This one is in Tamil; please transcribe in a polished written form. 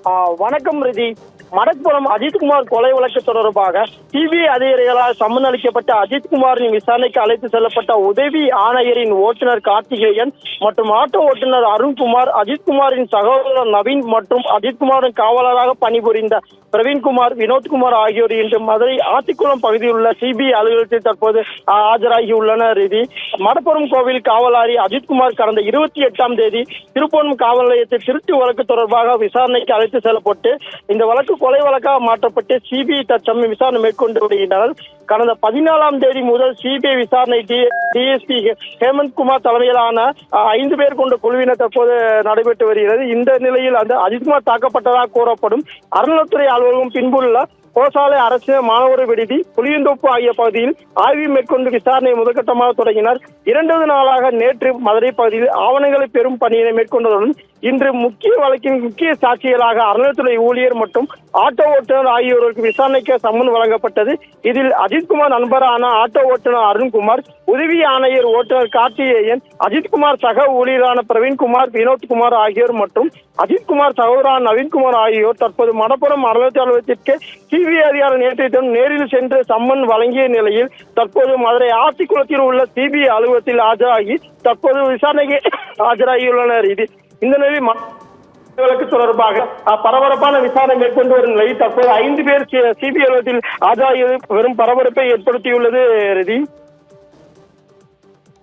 வணக்கம் ரிதி. மடப்புறம் அஜித்குமார் கொலை வழக்கு தொடர்பாக சிபிஐ அதிகாரிகளால் சம்மன் அளிக்கப்பட்ட அஜித்குமாரின் விசாரணைக்கு அழைத்து செல்லப்பட்ட உதவி ஆணையரின் ஓட்டுநர் கார்த்திகேயன் மற்றும் ஆட்டோ ஓட்டுநர் அருண்குமார், அஜித்குமாரின் சகோதரர் நவீன் மற்றும் அஜித்குமாரின் காவலராக பணிபுரிந்த பிரவீன்குமார், வினோத்குமார் ஆகியோர் இன்று மதுரை ஆத்திக்குளம் பகுதியில் உள்ள சிபிஐ அலுவலகத்தில் தற்போது ஆஜராகியுள்ளனர். ரிதி, மடப்புறம் கோவில் காவலாரி அஜித்குமார் கடந்த 28ஆம் தேதி திருப்போணம் காவல் நிலையத்தில் திருட்டு வழக்கு தொடர்பாக விசாரணைக்கு அழைத்து செல்லப்பட்டு இந்த வழக்கு கொலை வழக்காக மாற்றப்பட்டு சிபிஐ தற்சமயம் விசாரணை மேற்கொண்டு வருகின்றனர். கடந்த 14ஆம் தேதி முதல் சிபிஐ விசாரணை டிஎஸ்பி ஹேமந்த் குமார் தலைமையிலான 5 பேர் கொண்ட குழுவினர் தற்போது நடைபெற்று வருகிறது. இந்த நிலையில் அந்த அஜித்குமார் தாக்கப்பட்டதாக கூறப்படும் அறநிலைத்துறை அலுவலகம் பின்புள்ள கோசாலை அரசு மாணவர் விடுதி, புளியந்தோப்பு ஆகிய பகுதியில் ஆய்வு மேற்கொண்டு விசாரணை முதற்கட்டமாக தொடங்கினார். 2வது நாளாக நேற்று மதுரை பகுதியில் ஆவணங்களை பெறும் பணியினை மேற்கொண்டதுடன் இன்று வழக்கின் முக்கிய சாட்சிகளாக அறநிலைத்துறை ஊழியர் மற்றும் ஆட்டோ ஓட்டுநர் ஆகியோருக்கு விசாரணைக்கு சம்மன் வழங்கப்பட்டது. இதில் அஜித்குமார் நண்பரான ஆட்டோ ஓட்டுநர் அருண்குமார், உதவி ஆணையர் ஓட்டுநர் கார்த்திகேயன், அஜித்குமார் சக ஊழியரான பிரவீன்குமார், வினோத்குமார் ஆகியோர் மற்றும் அஜித்குமார் சகோதரர் நவீன்குமார் ஆகியோர் தற்போது மடப்புறம் அறநிலையத்துறை அலுவலகத்திற்கு சிபிஐ அதிகாரி நேற்று நேரில் சென்று சம்மன் வழங்கிய நிலையில் தற்போது மதுரை ஆத்திக்குளத்தில் உள்ள சிபிஐ அலுவலகத்தில் ஆஜராகி தற்போது விசாரணைக்கு ஆஜராகியுள்ளனர். இந்த நிலையில் வழக்கு தொடர்பாக பரபரப்பான விசாரணை மேற்கொண்டு வரும் நிலையில் தற்போது 5 பேர் சிபிஐ அலுவலகத்தில் ஆஜராகியது பெரும் பரபரப்பை ஏற்படுத்தியுள்ளது.